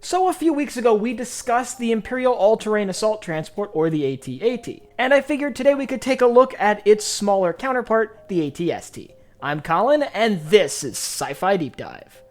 So a few weeks ago, we discussed the Imperial All-Terrain Assault Transport, or the AT-AT, and I figured today we could take a look at its smaller counterpart, the AT-ST. I'm Colin, and this is Sci-Fi Deep Dive.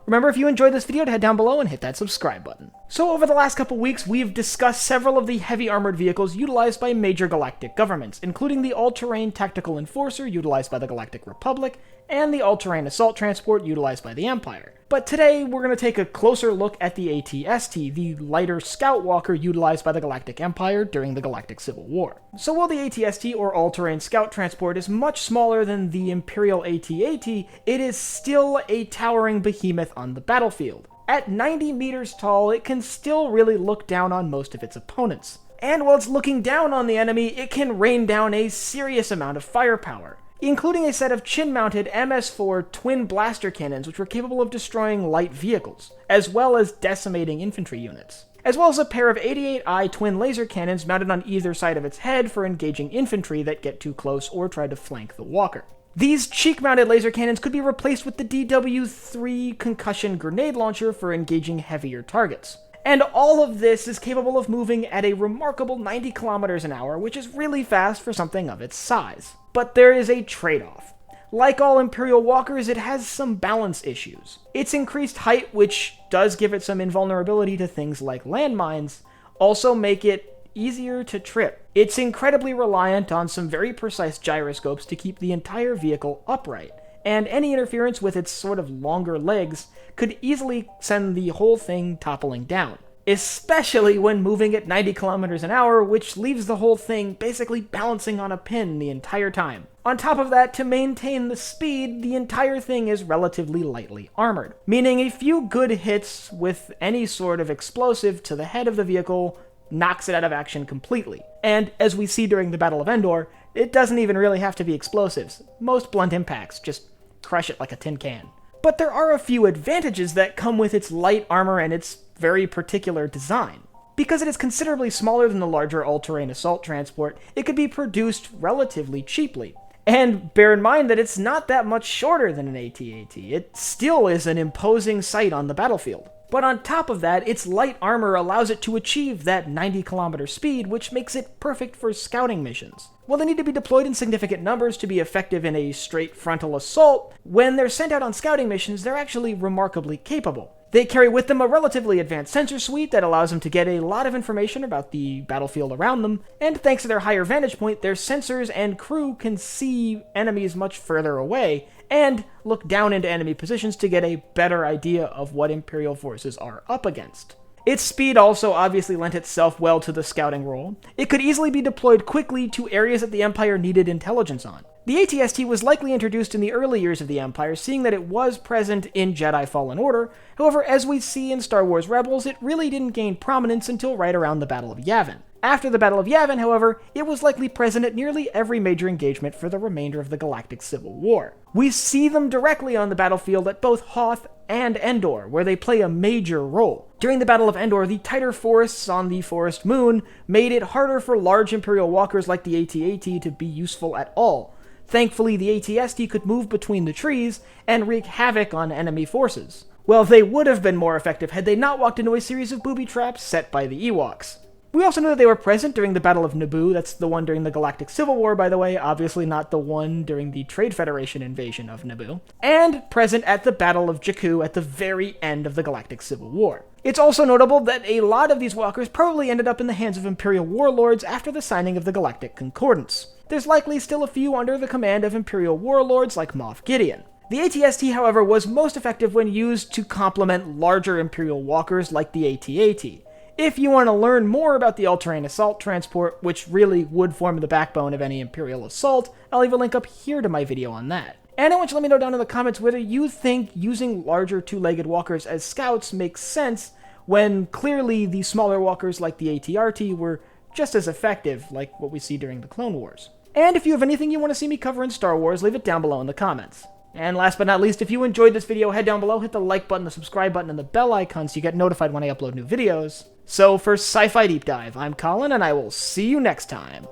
Remember, if you enjoyed this video, to head down below and hit that subscribe button. So over the last couple weeks, we've discussed several of the heavy armored vehicles utilized by major galactic governments, including the All-Terrain Tactical Enforcer utilized by the Galactic Republic, and the All-Terrain Assault Transport utilized by the Empire. But today, we're going to take a closer look at the AT-ST, the lighter scout walker utilized by the Galactic Empire during the Galactic Civil War. So while the AT-ST, or All-Terrain Scout Transport, is much smaller than the Imperial AT-AT, it is still a towering behemoth on the battlefield. At 90 meters tall, it can still really look down on most of its opponents. And while it's looking down on the enemy, it can rain down a serious amount of firepower, including a set of chin-mounted MS-4 twin blaster cannons which were capable of destroying light vehicles, as well as decimating infantry units, as well as a pair of 88i twin laser cannons mounted on either side of its head for engaging infantry that get too close or try to flank the walker. These cheek-mounted laser cannons could be replaced with the DW-3 concussion grenade launcher for engaging heavier targets. And all of this is capable of moving at a remarkable 90 kilometers an hour, which is really fast for something of its size. But there is a trade-off. Like all Imperial walkers, it has some balance issues. Its increased height, which does give it some invulnerability to things like landmines, also make it easier to trip. It's incredibly reliant on some very precise gyroscopes to keep the entire vehicle upright, and any interference with its sort of longer legs could easily send the whole thing toppling down, especially when moving at 90 kilometers an hour, which leaves the whole thing basically balancing on a pin the entire time. On top of that, to maintain the speed, the entire thing is relatively lightly armored, meaning a few good hits with any sort of explosive to the head of the vehicle knocks it out of action completely. And as we see during the Battle of Endor, it doesn't even really have to be explosives. Most blunt impacts just crush it like a tin can. But there are a few advantages that come with its light armor and its very particular design. Because it is considerably smaller than the larger all-terrain assault transport, it could be produced relatively cheaply. And bear in mind that it's not that much shorter than an AT-AT. It still is an imposing sight on the battlefield. But on top of that, its light armor allows it to achieve that 90-kilometer speed, which makes it perfect for scouting missions. While they need to be deployed in significant numbers to be effective in a straight frontal assault, when they're sent out on scouting missions, they're actually remarkably capable. They carry with them a relatively advanced sensor suite that allows them to get a lot of information about the battlefield around them, and thanks to their higher vantage point, their sensors and crew can see enemies much further away, and look down into enemy positions to get a better idea of what Imperial forces are up against. Its speed also obviously lent itself well to the scouting role. It could easily be deployed quickly to areas that the Empire needed intelligence on. The AT-ST was likely introduced in the early years of the Empire, seeing that it was present in Jedi Fallen Order. However, as we see in Star Wars Rebels, it really didn't gain prominence until right around the Battle of Yavin. After the Battle of Yavin, however, it was likely present at nearly every major engagement for the remainder of the Galactic Civil War. We see them directly on the battlefield at both Hoth and Endor, where they play a major role. During the Battle of Endor, the tighter forests on the forest moon made it harder for large Imperial walkers like the AT-AT to be useful at all. Thankfully, the AT-ST could move between the trees and wreak havoc on enemy forces. Well, they would have been more effective had they not walked into a series of booby traps set by the Ewoks. We also know that they were present during the Battle of Naboo. That's the one during the Galactic Civil War, by the way, obviously not the one during the Trade Federation invasion of Naboo, and present at the Battle of Jakku at the very end of the Galactic Civil War. It's also notable that a lot of these walkers probably ended up in the hands of Imperial warlords after the signing of the Galactic Concordance. There's likely still a few under the command of Imperial warlords like Moff Gideon. The AT-ST, however, was most effective when used to complement larger Imperial walkers like the AT-AT. If you want to learn more about the all-terrain assault transport, which really would form the backbone of any Imperial assault, I'll leave a link up here to my video on that. And I want you to let me know down in the comments whether you think using larger two-legged walkers as scouts makes sense when clearly the smaller walkers like the AT-RT were just as effective, like what we see during the Clone Wars. And if you have anything you want to see me cover in Star Wars, leave it down below in the comments. And last but not least, if you enjoyed this video, head down below, hit the like button, the subscribe button, and the bell icon so you get notified when I upload new videos. So for Sci-Fi Deep Dive, I'm Colin, and I will see you next time.